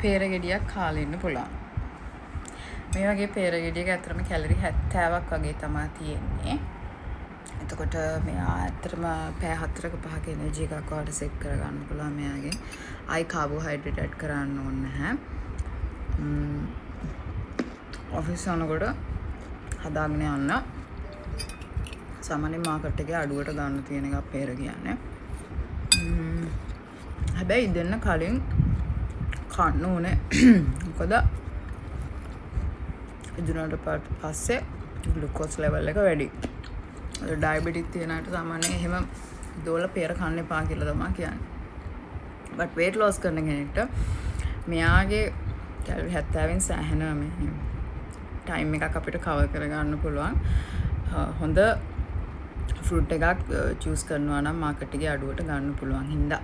peer ගෙඩියක් කාලා ඉන්න පුළුවන්. මේ වගේ peer ගෙඩියක ඇත්තටම කැලරි 70ක් වගේ තමයි තියෙන්නේ. එතකොට මෙයා ඇත්තටම පැය 4ක 5ක එනර්ජි එකක් වඩ සෙට් කරගන්න පුළුවන් මෙයාගේ. ආයි කාබෝහයිඩ්‍රේට් ඇඩ් කරන්න ඕනේ නැහැ. ඔෆිස් යනකොට හදාගෙන යන්න. සාමාන්‍ය මාකට් එකේ අඩුවට ගන්න තියෙන එකක් peer කියන්නේ. හැබැයි දෙන්න කලින් කන්න ඕනේ. මොකද ඉදුණාට පස්සේ ග්ලුකෝස් ලෙවල් එක වැඩි. ඩයබටික් තියෙන අයට සාමාන්‍යයෙන් එහෙම දෝල peer කන්න එපා කියලා තමයි කියන්නේ. but weight loss කරන කෙනෙක්ට මෙයාගේ කැලරි 70න් සෑහෙන මේ ටයිම් එකක් අපිට කවර් කරගන්න පුළුවන්. හොඳ ෆෘට් එකක් චූස් කරනවා නම් මාකට් එකේ අඩුවට ගන්න පුළුවන් හින්දා